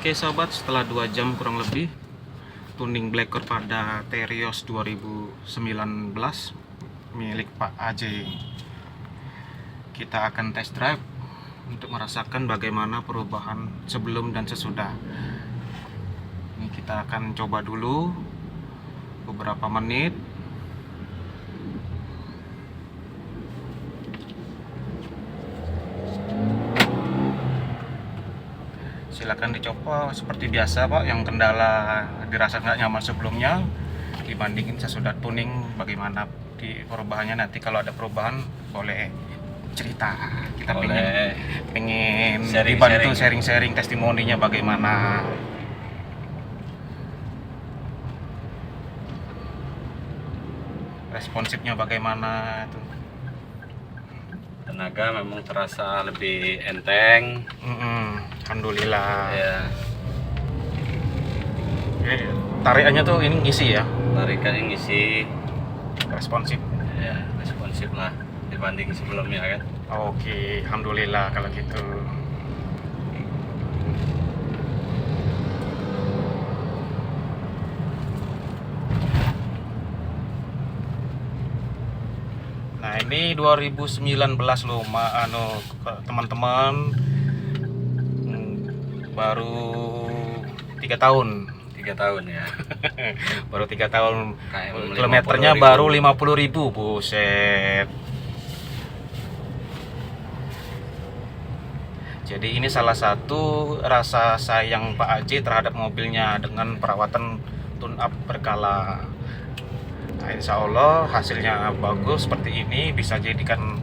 Oke sahabat, setelah 2 jam kurang lebih tuning Blackcore pada Terios 2019 milik Pak AJ, kita akan test drive untuk merasakan bagaimana perubahan sebelum dan sesudah. Ini kita akan coba dulu beberapa menit. Silakan dicoba seperti biasa Pak, yang kendala dirasa nggak nyaman sebelumnya dibandingin sesudah tuning, bagaimana di perubahannya. Nanti kalau ada perubahan boleh cerita, kita pengen dibantu sharing testimoninya bagaimana. Responsifnya bagaimana itu. Tenaga memang terasa lebih enteng. Alhamdulillah Ya. Tarikannya tuh ini ngisi ya, Tarikannya ngisi, responsif ya responsif lah dibanding sebelumnya kan. Oke, alhamdulillah kalau gitu. Nah ini 2019 loh teman-teman, baru 3 tahun. 3 tahun ya. Baru 3 tahun. KM Kilometernya 50.000. baru 50.000. Buset. Jadi ini salah satu rasa sayang Pak AJ terhadap mobilnya dengan perawatan tune up berkala. Nah, insya Allah hasilnya bagus seperti ini, bisa jadikan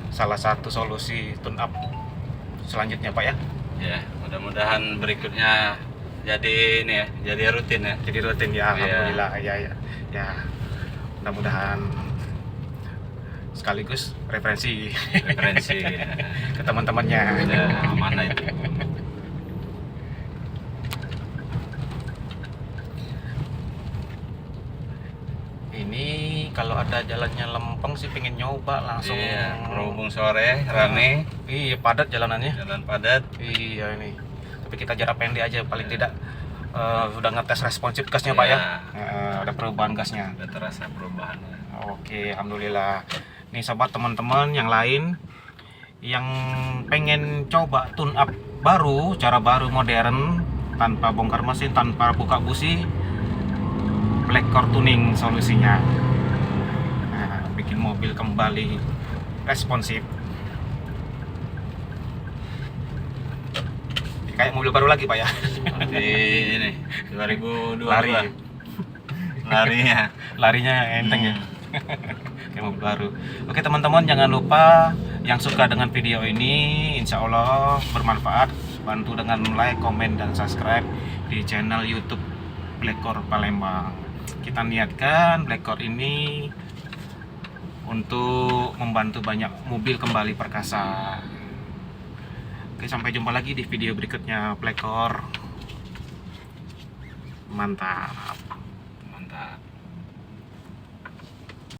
salah satu solusi tune up selanjutnya Pak ya. Ya, mudah-mudahan berikutnya jadi ini ya, jadi rutin ya. Jadi rutin ya, alhamdulillah. Ya, mudah-mudahan sekaligus referensi Ya. ke teman-temannya. Ya, mana itu. Ini kalau ada jalannya lempeng sih pengen nyoba langsung. Iya, berhubung sore rame. Iya, padat jalanannya. Jalan padat. Iya ini. Tapi kita jarak pendek aja, paling tidak udah ngetes responsif gasnya Pak ya. Ada perubahan gasnya. Udah terasa perubahannya. Oke, alhamdulillah. Nih sobat, teman-teman yang lain yang pengen coba tune up baru, cara baru modern, tanpa bongkar mesin, tanpa buka busi, Blackcore tuning solusinya. Nah, bikin mobil kembali responsif. Kayak mobil baru lagi Pak ya. Seperti ini 2022. Larinya enteng ya. Kayak mobil baru. Oke teman-teman, jangan lupa yang suka dengan video ini, insya Allah bermanfaat, bantu dengan like, komen, dan subscribe di channel YouTube Blackcore Palembang. Kita niatkan Blackcore ini untuk membantu banyak mobil kembali perkasa. Oke, sampai jumpa lagi di video berikutnya Blackcore. Mantap.